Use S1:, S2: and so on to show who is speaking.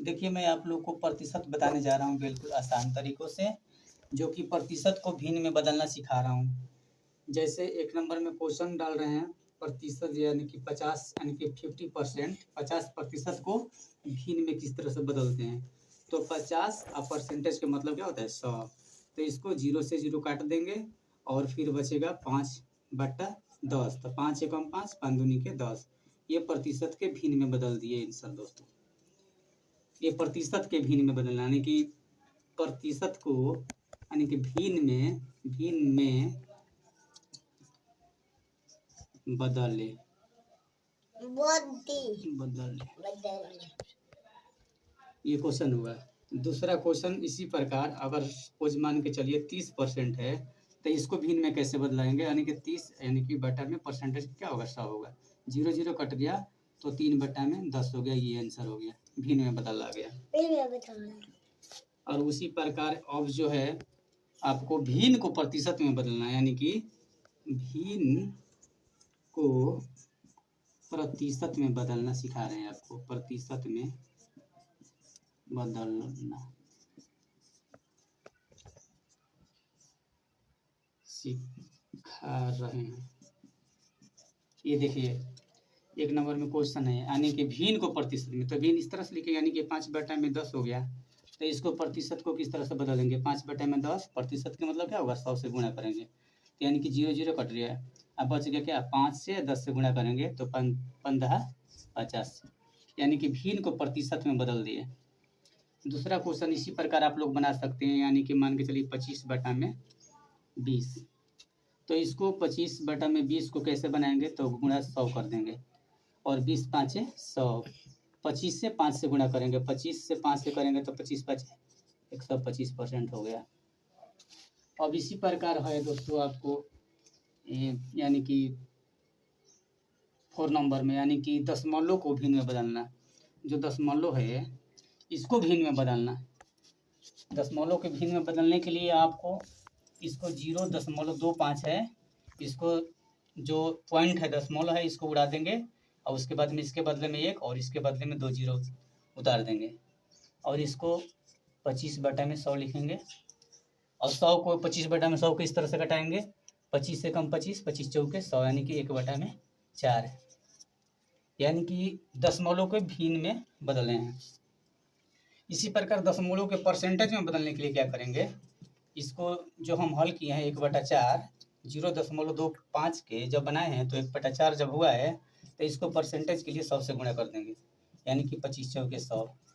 S1: देखिए, मैं आप लोग को प्रतिशत बताने जा रहा हूँ बिल्कुल आसान तरीकों से, जो कि प्रतिशत को भिन्न में बदलना सिखा रहा हूँ। जैसे 1 नंबर में क्वेश्चन डाल रहे हैं, प्रतिशत यानी कि 50 यानी कि 50%, 50% को भिन्न में किस तरह से बदलते हैं। तो 50 परसेंटेज का मतलब क्या होता है 100। तो इसको 0 से 0 काट देंगे और फिर बचेगा 5/10। तो 5 एकम 5, 5 दूनी के 10। ये प्रतिशत के भिन्न में बदल दिए आंसर दोस्तों। ये प्रतिशत के भिन्न में बदलना यानी कि प्रतिशत को यानी कि भिन्न में बदले। ये क्वेश्चन हुआ। दूसरा क्वेश्चन इसी प्रकार, अगर सपोज मान के चलिए 30% है तो इसको भिन्न में कैसे बदलाएंगे, यानी कि 30 यानी कि बटा में परसेंटेज क्या होगा 100 होगा। 0 0 कट गया तो 3/10 हो गया। ये आंसर हो गया, भिन्न में बदल आ गया। और उसी प्रकार अब जो है आपको भिन्न को प्रतिशत में बदलना है, यानी कि भिन्न को प्रतिशत में बदलना सिखा रहे हैं आपको। प्रतिशत में बदलना सिखा रहे हैं। ये देखिए 1 नंबर में क्वेश्चन है, यानी कि भिन्न को प्रतिशत में, तो भिन्न इस तरह से लिखे, यानी कि 5/10 हो गया। तो इसको प्रतिशत को किस तरह से बदलेंगे, 5/10 प्रतिशत का मतलब क्या होगा 100 से गुणा करेंगे। तो यानी कि 0 0 कट गया, अब बच गया क्या, 5 से 10 से गुणा करेंगे तो 15/50, यानी कि भिन्न को प्रतिशत में बदल दिए। दूसरा क्वेश्चन इसी प्रकार आप लोग बना सकते हैं, यानी कि मान के चलिए 25/20। तो इसको 25/20 को कैसे बनाएंगे, तो गुणा 100 कर देंगे और 20 5 100। 25 से 5 से गुणा करेंगे, 25 से 5 से करेंगे तो 25 5 125% हो गया। अब इसी प्रकार है दोस्तों आपको यानी कि 4 नंबर में, यानी कि दशमलव को भिन्न में बदलना। जो दशमलव है इसको भिन्न में बदलना। दशमलव के भिन्न में बदलने के लिए आपको इसको 0.25 है, इसको जो पॉइंट है दशमलव है इसको उड़ा देंगे और उसके बाद में इसके बदले में 1 और इसके बदले में 2 0 उतार देंगे और इसको 25/100 लिखेंगे। और 100 को 25/100 को इस तरह से घटाएंगे, 25 से कम 25, 25 चौके 100, यानी कि 1/4, यानी कि दशमलव के भिन्न में बदले हैं। इसी प्रकार दशमलव के परसेंटेज में बदलने के लिए क्या करेंगे, इसको जो हम हल किए हैं 1/4, 0.25 के जब बनाए हैं तो 1/4 जब हुआ है तो इसको परसेंटेज के लिए 100 से गुणा कर देंगे, यानी कि 25 चौके 100।